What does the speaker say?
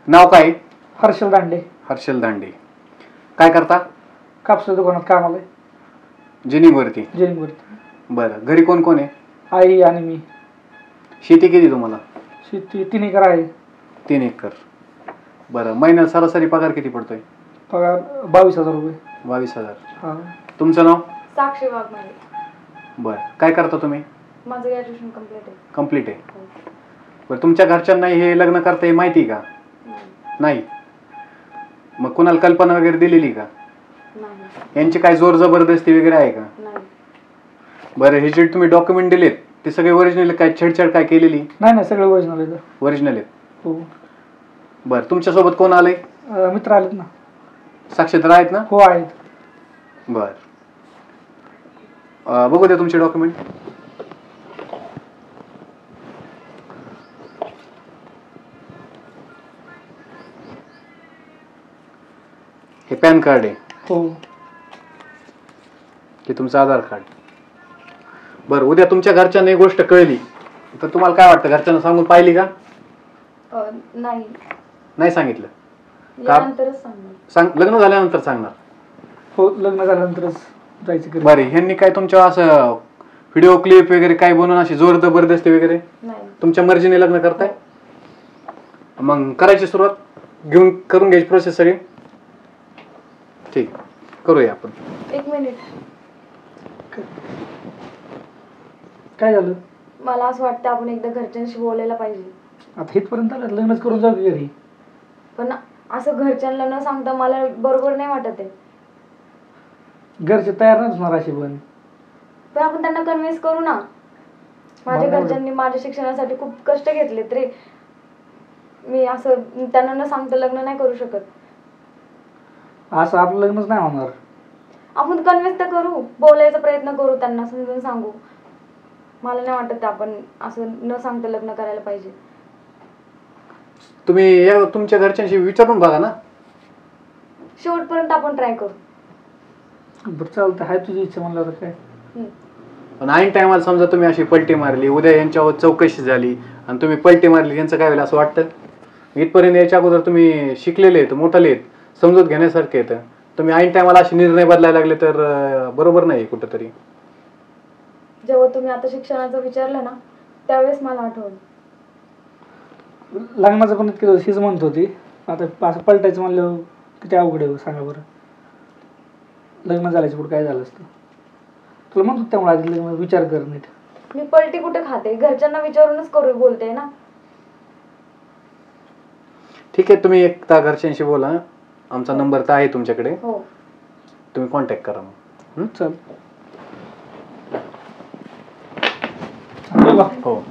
नाव काय? हर्षल दांडे. हर्षल दांडे. काय करता? कापसा दुकानात कामाला आहे. जिनिंगवरती. जिनिंगवरती. बरं. घरी कोण कोण आहे? आई आणि मी. शेती किती तुम्हाला? शेती 3 एकर आहे. 3 एकर. बरं. महिन्याला सरासरी पगार किती पडतोय? पगार 22,000 रुपये. 22,000. हां. तुमचं नाव? साक्षी वाघमारे. बरं. काय करता तुम्ही? माझं ग्रॅज्युएशन कंप्लीट आहे. कंप्लीट आहे. बरं. तुमच्या घरच्यांना हे लग्न करता हे माहिती का? नाही. मग कुणाला कल्पना वगैरे दिलेली का? नाही. यांची काय जोर जबरदस्ती वगैरे आहे का? नाही. बरं. हे जे तुम्ही डॉक्युमेंट दिलेत ते सगळे ओरिजिनल काय छेडछाड काय केलेली? नाही सगळे ओरिजिनल आहे. ओरिजिनल आहेत. हो. बरं. तुमच्यासोबत कोण आलंय? मित्र आलेत ना. साक्षीदार आहेत ना? हो आहेत. बरं. बघू द्या तुमचे डॉक्युमेंट. हे पॅन कार्ड आहे. हो. हे तुमचं आधार कार्ड. बरं. उद्या तुमच्या घरच्यांना एक गोष्ट कळली तर तुम्हाला काय वाटतं? घरच्यांना सांगून पाहिली का? नाही. नाही सांगितलं. यानंतरच सांगणार. लग्न झाल्यानंतर सांगणार. हो. लग्न झाल्यानंतरच जायचं घरी. बरं. ह्यांनी काय तुमच्या असं व्हिडिओ क्लिप वगैरे काय बनवून अशी जोर जबरदस्ती वगैरे? नाही. तुमच्या मर्जीने लग्न करताय? मग करायची सुरुवात करून घ्यायची प्रोसेस सगळी. ठीक. करूया आपण. 1 मिनिट. काय झालं? मला असं वाटतं आपण एकदा घरच्यांशी बोलायला पाहिजे. आता इथपर्यंत आलं, लग्नच करून जाऊ घरी. पण असं घरच्यांना न सांगता मला बरोबर नाही वाटत आहे. घरचे तयार नाही होणार अशी पण आपण त्यांना कन्व्हिन्स करू ना. माझ्या घरच्यांनी माझ्या शिक्षणासाठी खूप कष्ट घेतलेत रे. मी असं त्यांना न सांगता लग्न नाही करू शकत. असं आपलं लग्नच नाही होणार. आपण कन्व्हिन्स तर करू, बोलायचा प्रयत्न करू, त्यांना समजून सांगू. मला नाही वाटत आपण असं न सांगता लग्न करायला पाहिजे. तुम्ही तुमच्या घरच्यांशी विचारून बघा ना. शेवटपर्यंत आपण ट्राय करू. बरं चालतं. हाय तुझी इच्छा म्हणल्यावर काय. पण ऐन टायमाला समजा तुम्ही अशी पलटी मारली, उद्या यांच्यावर चौकशी झाली आणि तुम्ही पलटी मारली, यांचं काय होईल असं वाटतं? इथपर्यंत याच्या अगोदर तुम्ही शिकलेले आहेत, मोठाले आहेत, समजूत घेण्यासारखे आहेत. तुम्ही ऐन टायमाला असे निर्णय बदलायला लागले तर बरोबर नाही कुठंतरी. जेव्हा तुम्ही आता शिक्षणाचं विचारलं ना त्यावेळेस मला आठवलं. लग्नाचं पण इतके दिवस हीच म्हणत होती. आता असं पलटायचं म्हणलं किती अवघड आहे सांगा बरं. लग्न झाल्याच्या पुढे काय झालं असतं? तुला म्हणतो त्यामुळे आधी लग्न विचार कर नीट. मी पलटी कुठे खाते? घरच्यांना विचारूनच करू बोलते ना. ठीक आहे. तुम्ही एकदा घरच्यांशी बोला. आमचा नंबर तर आहे तुमच्याकडे. हो. तुम्ही कॉन्टॅक्ट करा मग. चल. हो.